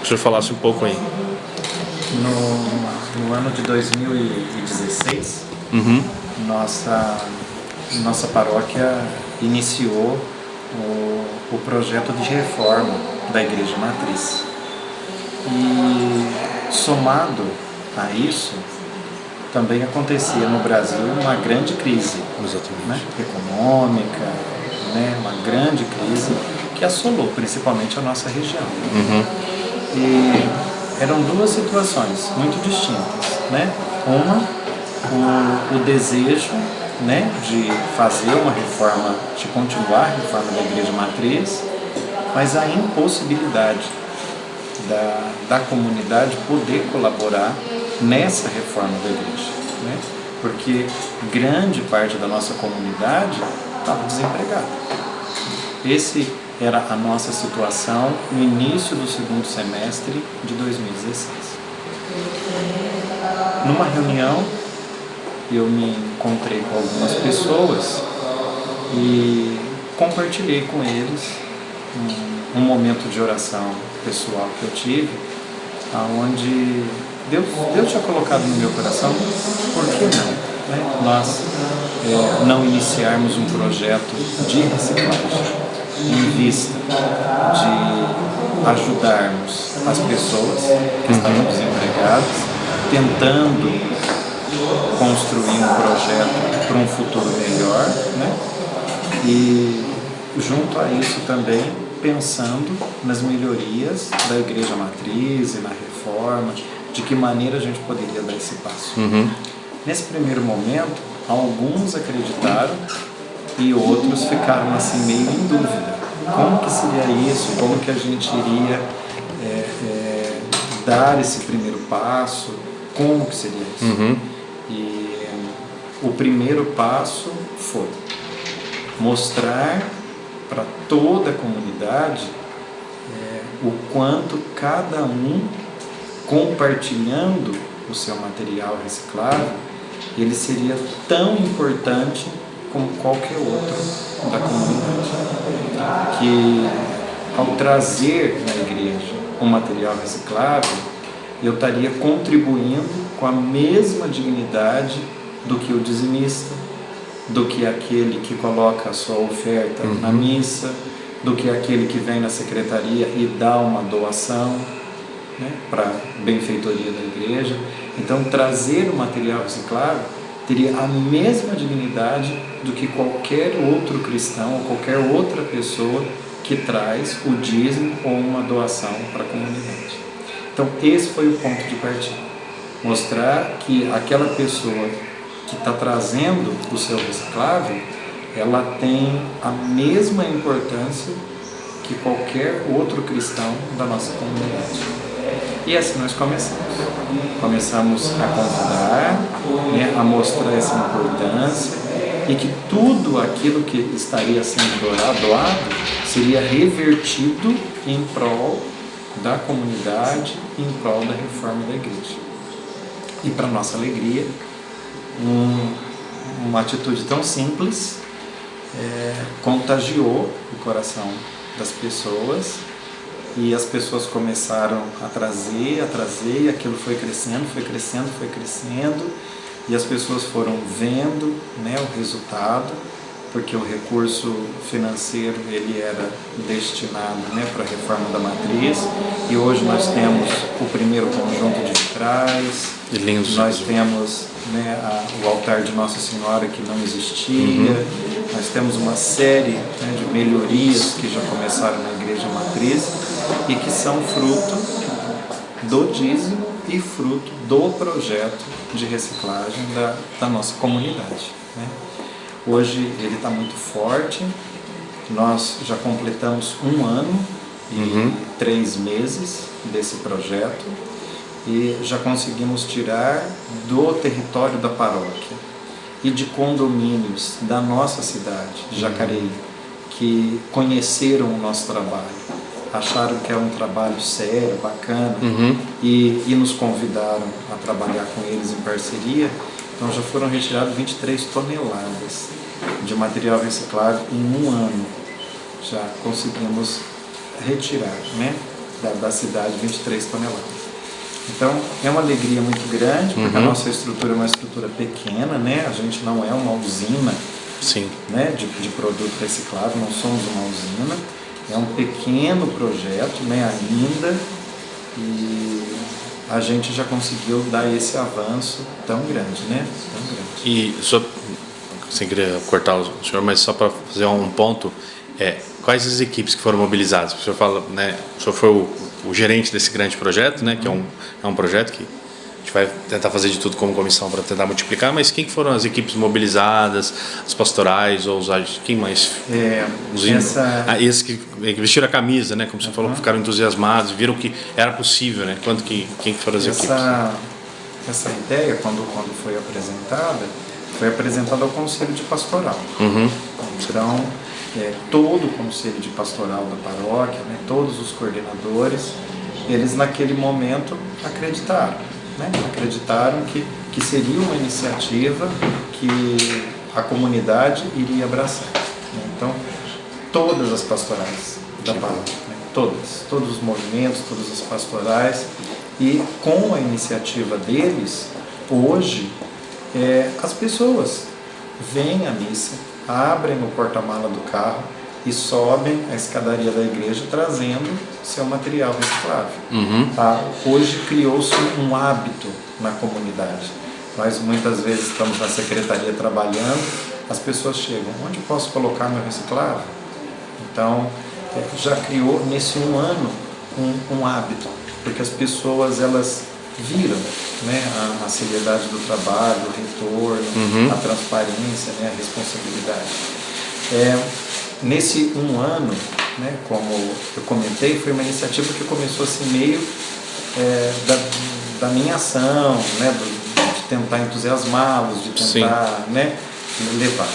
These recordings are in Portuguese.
que o senhor falasse um pouco aí. No ano de 2016, nossa paróquia iniciou o projeto de reforma da Igreja Matriz. E somado a isso, também acontecia no Brasil uma grande crise, né, econômica, né, uma grande crise que assolou principalmente a nossa região. E eram duas situações muito distintas, né? Uma, o desejo, né, de fazer uma reforma, de continuar a reforma da Igreja Matriz, mas a impossibilidade da comunidade poder colaborar nessa reforma da igreja, né? Porque grande parte da nossa comunidade estava desempregada. Esse era a nossa situação no início do segundo semestre de 2016. Numa reunião, eu me encontrei com algumas pessoas e compartilhei com eles um momento de oração pessoal que eu tive, onde Deus tinha colocado no meu coração, por que não, né? Nós não iniciarmos um projeto de reciclagem em vista de ajudarmos as pessoas que estavam desempregadas, tentando construir um projeto para um futuro melhor, né? E junto a isso também pensando nas melhorias da Igreja Matriz e na reforma, de que maneira a gente poderia dar esse passo. Nesse primeiro momento, alguns acreditaram e outros ficaram assim meio em dúvida. Como que seria isso? Como que a gente iria dar esse primeiro passo? Como que seria isso? E o primeiro passo foi mostrar para toda a comunidade o quanto cada um, compartilhando o seu material reciclável, ele seria tão importante como qualquer outro da comunidade. Que ao trazer na igreja um material reciclável, eu estaria contribuindo com a mesma dignidade do que o dizimista, do que aquele que coloca a sua oferta na missa, do que aquele que vem na secretaria e dá uma doação, né, para a benfeitoria da igreja. Então, trazer o material reciclável teria a mesma dignidade do que qualquer outro cristão ou qualquer outra pessoa que traz o dízimo ou uma doação para a comunidade. Então, esse foi o ponto de partida. Mostrar que aquela pessoa que está trazendo o seu reciclável, ela tem a mesma importância que qualquer outro cristão da nossa comunidade. E assim nós começamos. Começamos a convidar, né, a mostrar essa importância e que tudo aquilo que estaria sendo doado seria revertido em prol da comunidade, em prol da reforma da igreja. E para nossa alegria, uma atitude tão simples contagiou o coração das pessoas e as pessoas começaram a trazer e aquilo foi crescendo e as pessoas foram vendo, né, o resultado, porque o recurso financeiro ele era destinado, né, para a reforma da matriz, e hoje nós temos o primeiro conjunto de vitrais, nós temos, né, o altar de Nossa Senhora que não existia, nós temos uma série, né, de melhorias que já começaram na Igreja Matriz e que são fruto do dízimo e fruto do projeto de reciclagem da nossa comunidade, né? Hoje ele está muito forte, nós já completamos 1 ano e 3 meses desse projeto e já conseguimos tirar do território da paróquia e de condomínios da nossa cidade, Jacareí, que conheceram o nosso trabalho, acharam que era um trabalho sério, bacana, e nos convidaram a trabalhar com eles em parceria. Então já foram retiradas 23 toneladas de material reciclado em 1 ano. Já conseguimos retirar, né? da cidade, 23 toneladas. Então, é uma alegria muito grande, porque a nossa estrutura é uma estrutura pequena, né? A gente não é uma usina, Sim. né, de produto reciclável, não somos uma usina, é um pequeno projeto, né, ainda, e a gente já conseguiu dar esse avanço tão grande, né? Tão grande. E só, sem querer cortar o senhor, mas só para fazer um ponto, quais as equipes que foram mobilizadas? O senhor fala, né, o senhor foi o gerente desse grande projeto, né, que é um projeto que a gente vai tentar fazer de tudo como comissão para tentar multiplicar, mas quem que foram as equipes mobilizadas, as pastorais, ou quem mais? Esses que vestiram a camisa, né, como você falou, ficaram entusiasmados, viram que era possível, né? Quem foram as equipes? Essa ideia, quando foi apresentada ao Conselho de Pastoral. Então, todo o Conselho de Pastoral da paróquia, né, todos os coordenadores, eles naquele momento acreditaram. Né? Acreditaram que seria uma iniciativa que a comunidade iria abraçar. Né? Então, todas as pastorais da paróquia, né? todos os movimentos, todas as pastorais, e com a iniciativa deles, hoje, as pessoas vêm à missa, abrem o porta-mala do carro e sobem a escadaria da igreja trazendo seu material reciclável. Hoje criou-se um hábito na comunidade. Nós muitas vezes estamos na secretaria trabalhando, as pessoas chegam, onde posso colocar meu reciclável? Então, já criou nesse um ano um hábito, porque as pessoas elas viram, né, a seriedade do trabalho, o retorno, a transparência, né, a responsabilidade. Nesse um ano, né, como eu comentei, foi uma iniciativa que começou assim meio da minha ação, né, de tentar entusiasmá-los, de tentar, né, levar.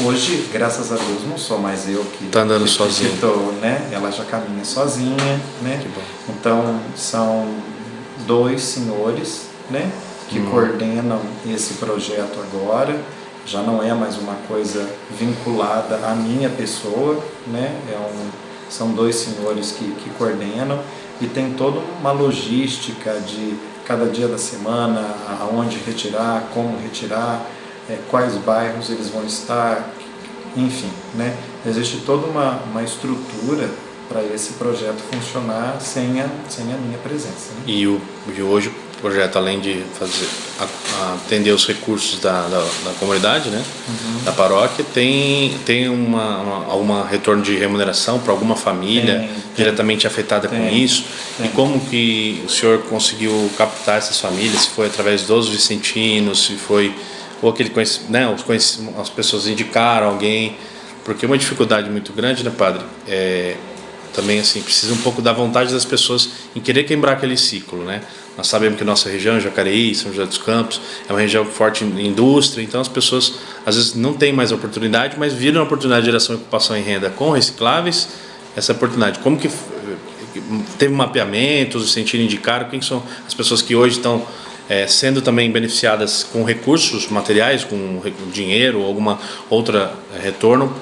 Hoje, graças a Deus, não sou mais eu que está andando sozinho. Né, ela já caminha sozinha, né? Então são 2 senhores, né, que coordenam esse projeto agora. Já não é mais uma coisa vinculada à minha pessoa, né? São 2 senhores que coordenam, e tem toda uma logística de cada dia da semana, aonde retirar, como retirar, quais bairros eles vão estar, enfim, né? Existe toda uma estrutura para esse projeto funcionar sem a minha presença. Né? E hoje o projeto, além de atender os recursos da comunidade, né, da paróquia, tem algum retorno de remuneração para alguma família diretamente afetada com isso? E como que o senhor conseguiu captar essas famílias? Se foi através dos vicentinos, se foi ou aquele né, as pessoas indicaram alguém? Porque uma dificuldade muito grande, né, padre, também assim, precisa um pouco da vontade das pessoas em querer quebrar aquele ciclo, né? Nós sabemos que nossa região, Jacareí, São José dos Campos, é uma região forte em indústria, então as pessoas às vezes não têm mais oportunidade, mas viram a oportunidade de geração e ocupação em renda com recicláveis, essa oportunidade. Como que teve um mapeamento, os sentiram, indicaram, quem são as pessoas que hoje estão sendo também beneficiadas com recursos materiais, com dinheiro ou alguma outra retorno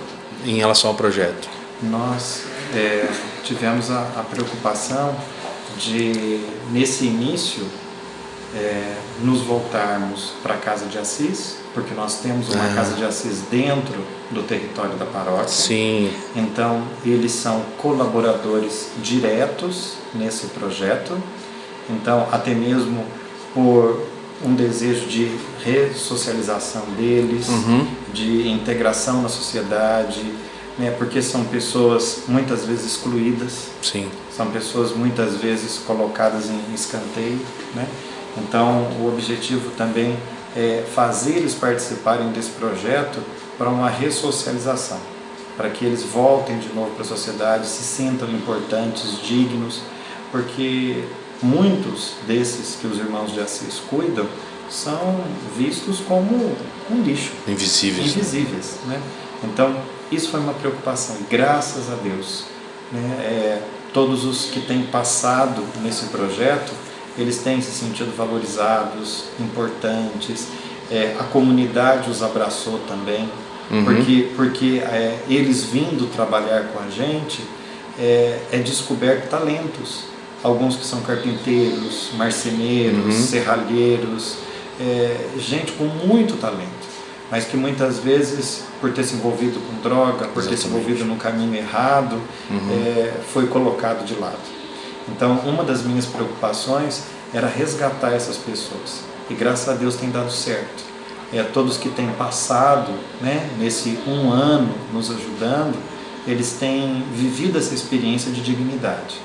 em relação ao projeto? Nós tivemos a preocupação de, nesse início, nos voltarmos para a Casa de Assis, porque nós temos uma Casa de Assis dentro do território da paróquia. Sim. Então, eles são colaboradores diretos nesse projeto. Então, até mesmo por um desejo de ressocialização deles, de integração na sociedade, né, porque são pessoas muitas vezes excluídas. Sim. São pessoas muitas vezes colocadas em escanteio, né? Então, o objetivo também é fazer eles participarem desse projeto para uma ressocialização, para que eles voltem de novo para a sociedade, se sintam importantes, dignos, porque muitos desses que os irmãos de Assis cuidam são vistos como um lixo. Invisíveis, né? Então, isso foi uma preocupação, e graças a Deus, né, todos os que têm passado nesse projeto, eles têm se sentido valorizados, importantes, a comunidade os abraçou também, porque eles vindo trabalhar com a gente, descoberto talentos, alguns que são carpinteiros, marceneiros, serralheiros, gente com muito talento, mas que muitas vezes, por ter se envolvido com droga, por ter se envolvido no caminho errado, foi colocado de lado. Então, uma das minhas preocupações era resgatar essas pessoas, e graças a Deus tem dado certo. Todos que têm passado, né, nesse 1 ano nos ajudando, eles têm vivido essa experiência de dignidade.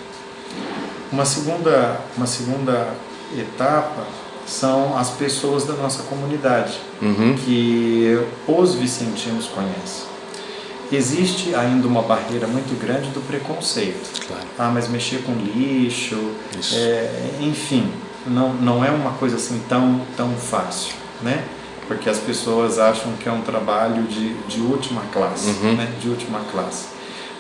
Uma segunda etapa são as pessoas da nossa comunidade, que os vicentinos conhecem. Existe ainda uma barreira muito grande do preconceito. Claro. Mas mexer com lixo, enfim, não é uma coisa assim tão fácil, né? Porque as pessoas acham que é um trabalho de última classe, né? De última classe.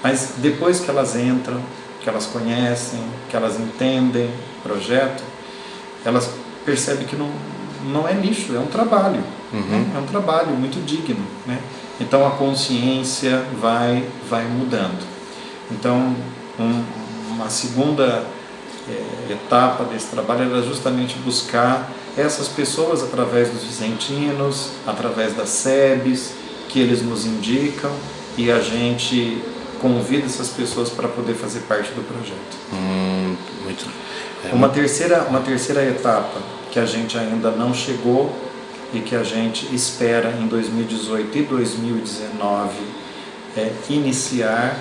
Mas depois que elas entram, que elas conhecem, que elas entendem o projeto, elas percebem que não é lixo, é um trabalho, né? É um trabalho muito digno, né? Então a consciência vai mudando. Então uma segunda etapa desse trabalho era justamente buscar essas pessoas através dos vicentinos, através das SEBs, que eles nos indicam, e a gente convida essas pessoas para poder fazer parte do projeto. Muito. Uma terceira etapa que a gente ainda não chegou e que a gente espera em 2018 e 2019 iniciar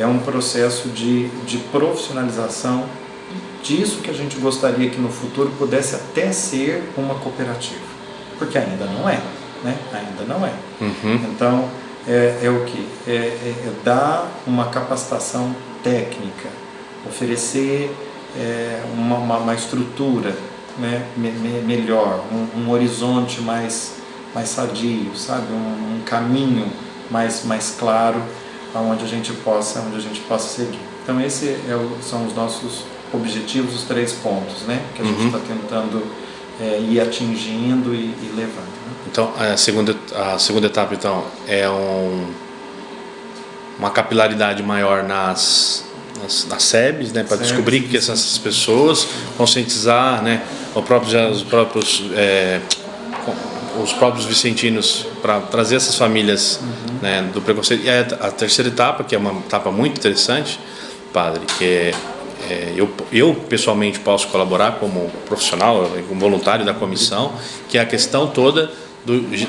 um processo de profissionalização disso que a gente gostaria que no futuro pudesse até ser uma cooperativa, porque ainda não é, né? Ainda não é. Então, o que? Dar uma capacitação técnica, oferecer uma estrutura, né, melhor, um horizonte mais sadio, sabe? Um caminho mais claro onde a gente possa seguir. Então, esses são os nossos objetivos, os 3 pontos, né, que a gente está tentando ir atingindo e levando. Né? Então, a segunda etapa então, é uma capilaridade maior nas SEBs, né, para descobrir que essas pessoas, conscientizar, né, os próprios vicentinos, para trazer essas famílias, né, do preconceito. E a terceira etapa, que é uma etapa muito interessante, padre, que eu pessoalmente posso colaborar como profissional, como voluntário da comissão, que é a questão toda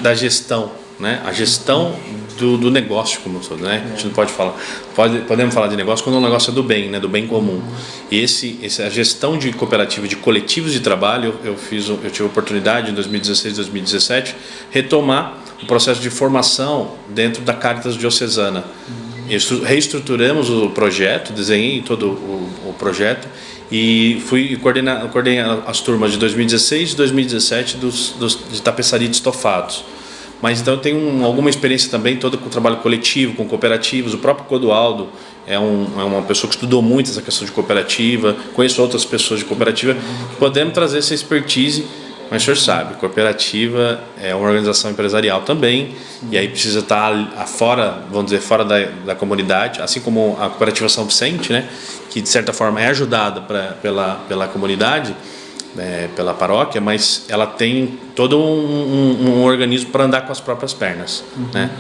da gestão, né? A gestão do negócio como todo, né? A gente não pode falar, podemos falar de negócio quando o negócio é do bem, né? Do bem comum. E a gestão de cooperativa, de coletivos de trabalho, eu tive a oportunidade em 2016, 2017 retomar o processo de formação dentro da Caritas Diocesana. Reestruturamos o projeto, desenhei todo o projeto e coordenei as turmas de 2016 e 2017 de tapeçaria de estofados. Mas então eu tenho alguma experiência também toda com o trabalho coletivo, com cooperativas. O próprio Codoaldo é uma pessoa que estudou muito essa questão de cooperativa. Conheço outras pessoas de cooperativa que podemos trazer essa expertise. Mas o senhor sabe, cooperativa é uma organização empresarial também, e aí precisa estar fora, vamos dizer, fora da comunidade, assim como a cooperativa São Vicente, né, que de certa forma é ajudada pela comunidade, pela paróquia, mas ela tem todo um organismo para andar com as próprias pernas, né?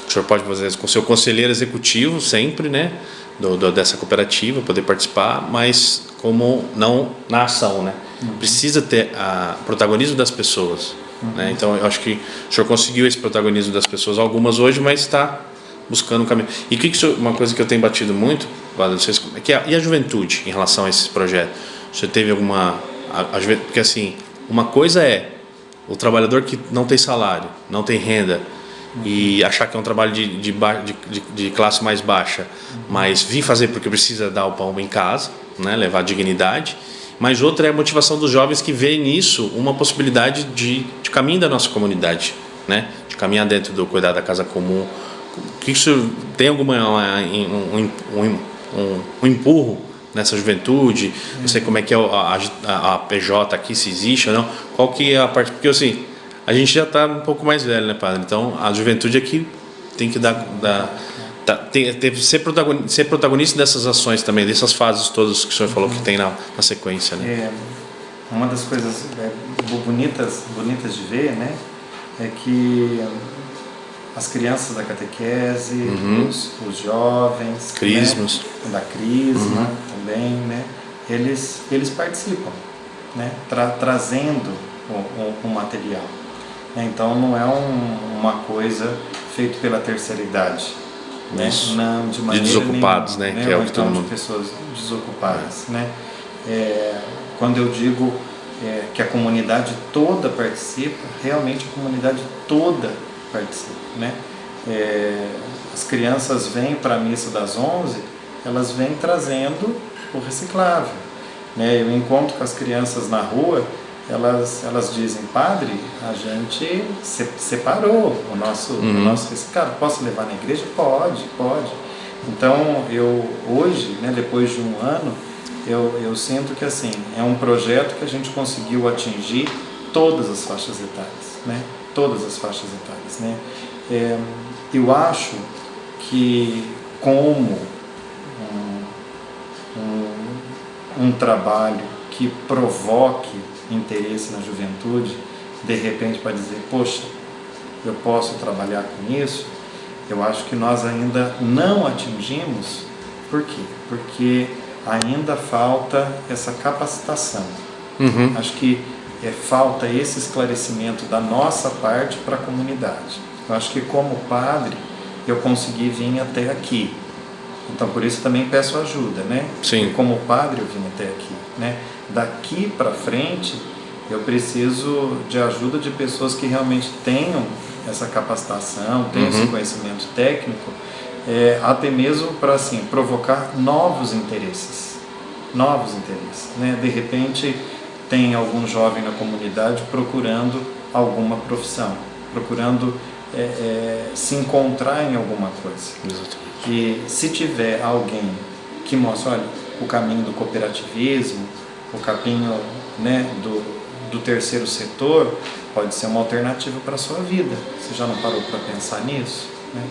O senhor pode fazer com o seu conselheiro executivo sempre, né, dessa cooperativa, poder participar, mas como não na ação, né? Precisa ter o protagonismo das pessoas, né? Então eu acho que o senhor conseguiu esse protagonismo das pessoas, algumas hoje, mas está buscando um caminho. E uma coisa que eu tenho batido muito, não sei se, e a juventude em relação a esse projeto? O senhor teve alguma... Porque assim, uma coisa é o trabalhador que não tem salário, não tem renda, e achar que é um trabalho de classe mais baixa, mas vir fazer porque precisa dar o pão em casa, né, levar dignidade. Mas outra é a motivação dos jovens que veem nisso uma possibilidade de caminho da nossa comunidade, né, de caminhar dentro do cuidar da casa comum. Que isso tem um empurro nessa juventude? Não sei como é que é a PJ aqui, se existe ou não. Qual que é a parte? Porque assim, a gente já está um pouco mais velho, né, padre? Então a juventude aqui tem que dar Teve ser protagonista dessas ações também, dessas fases todas que o senhor falou que tem na sequência, né? Uma das coisas bonitas de ver, né, é que as crianças da catequese, os jovens, Crismas, né, da Crisma também, né, eles participam, né, trazendo o material. Então não é uma coisa feita pela terceira idade. Né? Não, de maneira desocupados, nenhuma, né? Que é o que então, todo mundo... de pessoas desocupadas, né? Quando eu digo que a comunidade toda participa, realmente a comunidade toda participa, né? As crianças vêm para a missa das 11, elas vêm trazendo o reciclável, né? Eu encontro com as crianças na rua, elas dizem: padre, a gente separou o nosso reciclado, posso levar na igreja? Pode. Então, eu hoje, né, depois de um ano, eu sinto que assim, é um projeto que a gente conseguiu atingir todas as faixas etárias, né? Todas as faixas etárias, né? Eu acho que como um trabalho que provoque interesse na juventude, de repente para dizer: poxa, eu posso trabalhar com isso, eu acho que nós ainda não atingimos. Por quê? Porque ainda falta essa capacitação. Acho que falta esse esclarecimento da nossa parte para a comunidade. Eu acho que como padre eu consegui vir até aqui, então por isso também peço ajuda, né? Sim. Como padre eu vim até aqui, né? Daqui para frente eu preciso de ajuda de pessoas que realmente tenham essa capacitação, tenham esse conhecimento técnico, até mesmo para assim provocar novos interesses, né? De repente tem algum jovem na comunidade procurando alguma profissão, procurando se encontrar em alguma coisa. Exatamente. E se tiver alguém que mostra, olha, o caminho do cooperativismo, o caminho, né, do terceiro setor, pode ser uma alternativa para a sua vida. Você já não parou para pensar nisso? Né?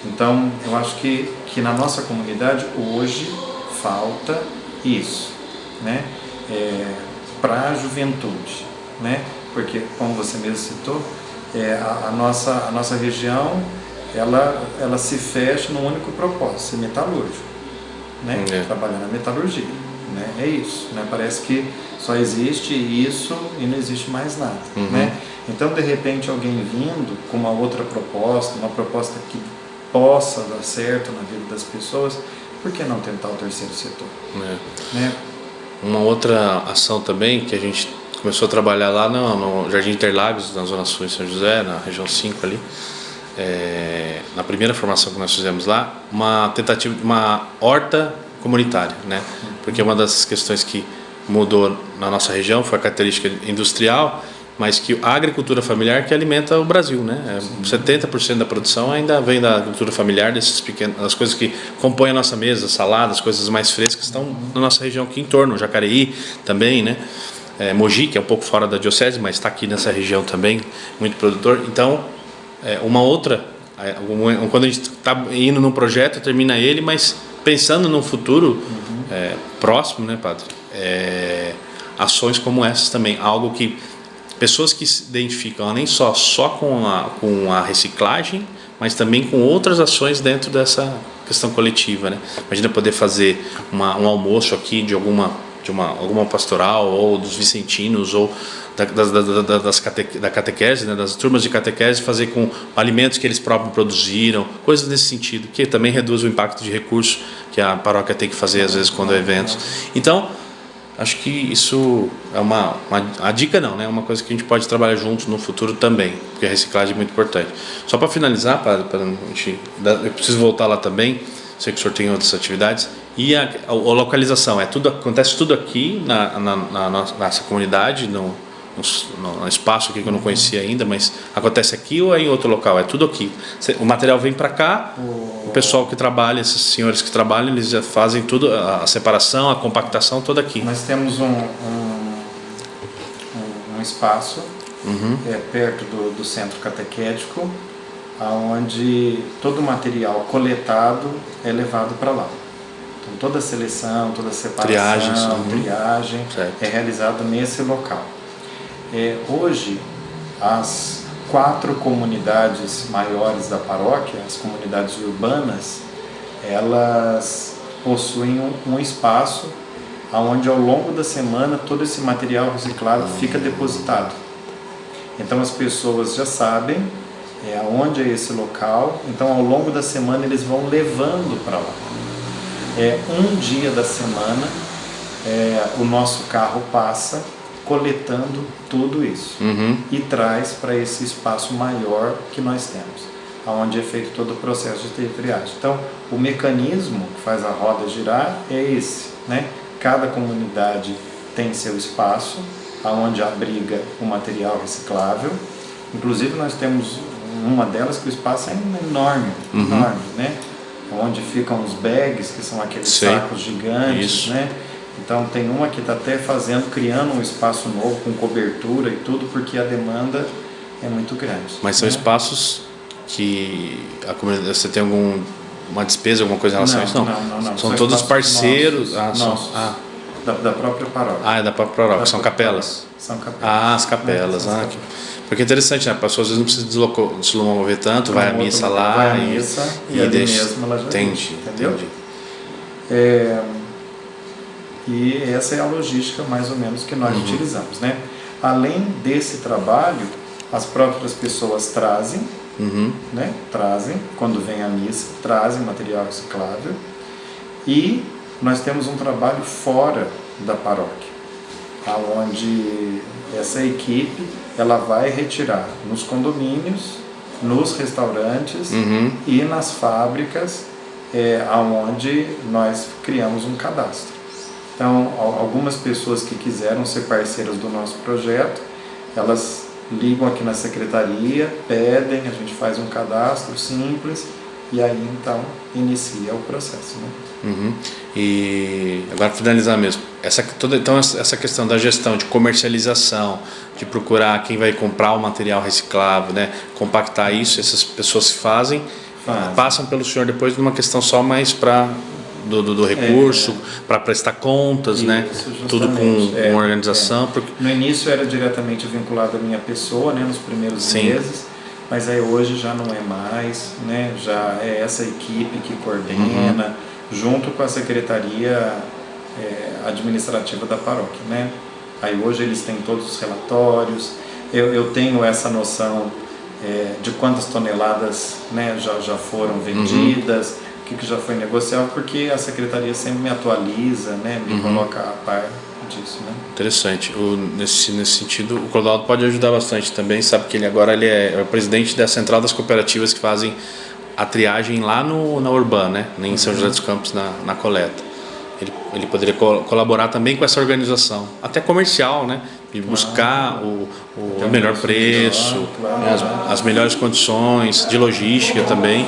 Então, eu acho que na nossa comunidade hoje falta isso, né? Para a juventude, né? Porque, como você mesmo citou, a nossa região ela se fecha num único propósito: ser metalúrgico, né? Trabalhar na metalurgia, né? É isso, né? Parece que só existe isso e não existe mais nada, né? Então, de repente, alguém vindo com uma outra proposta, uma proposta que possa dar certo na vida das pessoas, por que não tentar o terceiro setor? Né? Uma outra ação também que a gente começou a trabalhar lá no Jardim Interlagos, na Zona Sul de São José, na região 5 ali, na primeira formação que nós fizemos lá, uma tentativa de uma horta comunitária, né? Porque uma das questões que mudou na nossa região foi a característica industrial, mas que a agricultura familiar que alimenta o Brasil, né? 70% da produção ainda vem da agricultura familiar, das coisas que compõem a nossa mesa, saladas, coisas mais frescas, estão na nossa região aqui em torno, Jacareí também, né? Mogi, que é um pouco fora da diocese, mas está aqui nessa região também, muito produtor. Então, uma outra, quando a gente está indo num projeto, termina ele, mas pensando num futuro próximo, né, padre? Ações como essas também, algo que pessoas que se identificam nem só com a reciclagem, mas também com outras ações dentro dessa questão coletiva, né? Imagina poder fazer um almoço aqui de alguma pastoral, ou dos vicentinos, ou da catequese, né? Das turmas de catequese, fazer com alimentos que eles próprios produziram, coisas nesse sentido, que também reduz o impacto de recursos que a paróquia tem que fazer às vezes quando há eventos. Então, acho que isso é a dica não, né? É uma coisa que a gente pode trabalhar juntos no futuro também, porque a reciclagem é muito importante. Só para finalizar, eu preciso voltar lá também, sei que o senhor tem outras atividades, e a localização, acontece tudo aqui na nossa comunidade, no espaço aqui que eu não conhecia ainda, mas acontece aqui ou é em outro local? É tudo aqui. O material vem para cá, o pessoal que trabalha, esses senhores que trabalham, eles já fazem tudo, a separação, a compactação, toda aqui. Nós temos um espaço perto do centro catequético, onde todo o material coletado é levado para lá. Então, toda a seleção, toda a separação, triagem é realizada nesse local. Hoje, as 4 comunidades maiores da paróquia, as comunidades urbanas, elas possuem um espaço onde ao longo da semana todo esse material reciclado fica depositado. Então as pessoas já sabem onde é esse local, então ao longo da semana eles vão levando para lá. Um dia da semana o nosso carro passa coletando tudo isso e traz para esse espaço maior que nós temos, onde é feito todo o processo de triagem. Então, o mecanismo que faz a roda girar é esse, né? Cada comunidade tem seu espaço, onde abriga o material reciclável. Inclusive, nós temos uma delas que o espaço é enorme, enorme, né? Onde ficam os bags, que são aqueles sacos gigantes, né? Então tem uma que está até criando um espaço novo com cobertura e tudo, porque a demanda é muito grande. Mas são espaços que a comunidade, você tem uma despesa, alguma coisa em relação a isso? Não. São todos parceiros nossos, da própria paróquia. É da própria paróquia. São capelas? São capelas. As capelas. Porque é interessante, né? A pessoa às vezes não precisa se locomover tanto, vai à missa lá. Vai à missa e ali mesmo ela já entendeu? E essa é a logística mais ou menos que nós utilizamos, né? Além desse trabalho, as próprias pessoas trazem, né? Trazem, quando vem à missa, trazem material reciclável. E nós temos um trabalho fora da paróquia, onde essa equipe ela vai retirar nos condomínios, nos restaurantes e nas fábricas, onde nós criamos um cadastro. Então, algumas pessoas que quiseram ser parceiras do nosso projeto, elas ligam aqui na secretaria, pedem, a gente faz um cadastro simples e aí então inicia o processo, né? E agora finalizar mesmo, então essa questão da gestão, de comercialização, de procurar quem vai comprar o material reciclável, né? Compactar isso, essas pessoas que fazem. Passam pelo senhor depois numa questão só mais do recurso, para prestar contas, isso, né? Tudo com organização. Porque... No início era diretamente vinculado à minha pessoa, né? Nos primeiros meses, mas aí hoje já não é mais, né? Já é essa equipe que coordena, junto com a secretaria administrativa da paróquia, né? Aí hoje eles têm todos os relatórios, eu tenho essa noção de quantas toneladas, né, já foram vendidas, o que já foi negociado, porque a secretaria sempre me atualiza, né, me coloca a par disso, né? Interessante. Nesse sentido, o Clodoaldo pode ajudar bastante também, sabe que ele é o presidente da Central das Cooperativas que fazem a triagem lá na Urbana, né, em São José dos Campos, na coleta. Ele poderia colaborar também com essa organização, até comercial, né, de buscar o melhor preço, as melhores condições de logística também.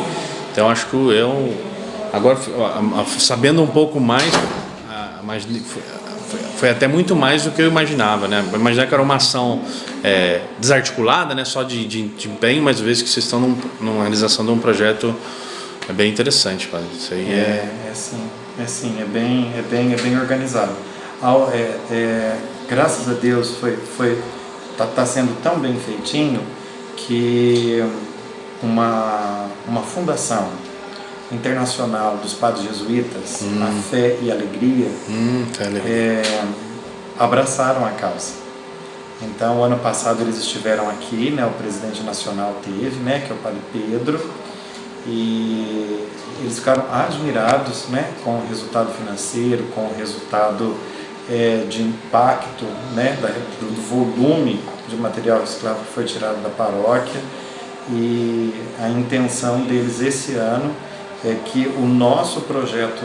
Então acho que agora sabendo um pouco mais, foi até muito mais do que eu imaginava, né? Eu imaginava que era uma ação desarticulada, né? Só de empenho, mas às vezes que vocês estão numa realização de um projeto bem interessante, padre. Isso aí é bem organizado. Graças a Deus tá sendo tão bem feitinho que uma fundação internacional dos padres jesuítas, a Fé e Alegria, abraçaram a causa. Então, ano passado eles estiveram aqui, né, o presidente nacional teve, né, que é o padre Pedro, e eles ficaram admirados, né, com o resultado financeiro, com o resultado de impacto, né, do volume de material reciclável que foi tirado da paróquia. E a intenção deles esse ano é que o nosso projeto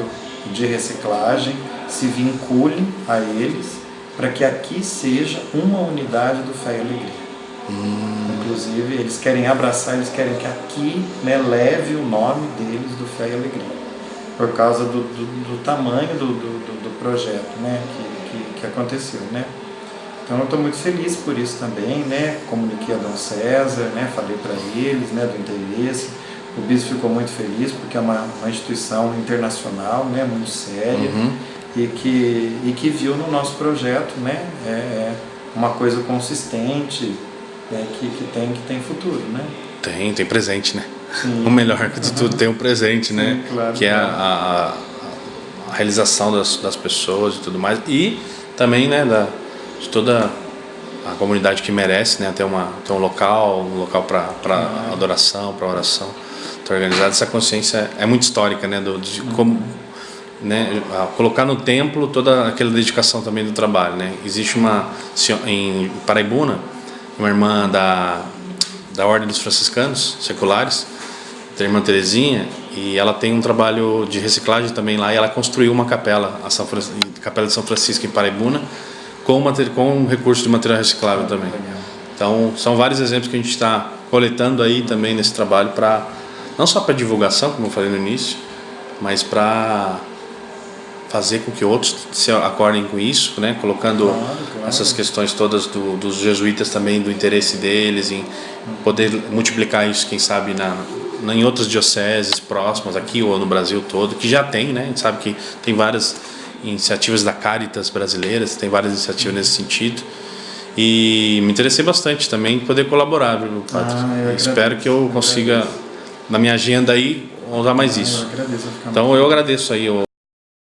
de reciclagem se vincule a eles, para que aqui seja uma unidade do Fé e Alegria. Inclusive, eles querem abraçar, eles querem que aqui, né, leve o nome deles do Fé e Alegria, por causa do tamanho do projeto, né, que aconteceu, né? Então eu estou muito feliz por isso também, né? Comuniquei a Dom César, né? Falei para eles, né? Do interesse. O bispo ficou muito feliz porque é uma instituição internacional, né? Muito séria, e que viu no nosso projeto, né? Uma coisa consistente, né? que tem futuro, né? Tem presente, né? Sim. O melhor que tudo tem um presente, Sim, né? claro, que é a realização das pessoas e tudo mais, e também, né, de toda a comunidade que merece, né, ter um local para adoração, para oração, tá organizado. Essa consciência é muito histórica, né, de como, né, colocar no templo toda aquela dedicação também do trabalho, né. Existe em Paraibuna, uma irmã da Ordem dos Franciscanos Seculares, da irmã Terezinha, e ela tem um trabalho de reciclagem também lá, e ela construiu uma capela, Capela de São Francisco em Paraibuna, com recurso de material reciclável também. Então, são vários exemplos que a gente está coletando aí também nesse trabalho, não só para divulgação, como eu falei no início, mas para fazer com que outros se acordem com isso, né? Colocando essas questões todas dos jesuítas também, do interesse deles em poder multiplicar isso, quem sabe, em outras dioceses próximas aqui ou no Brasil todo, que já tem, né? A gente sabe que tem várias iniciativas da Caritas brasileiras, tem várias iniciativas nesse sentido, e me interessei bastante também em poder colaborar, viu, padre? Espero que eu consiga, na minha agenda aí, usar mais isso. Eu agradeço, então eu agradeço aí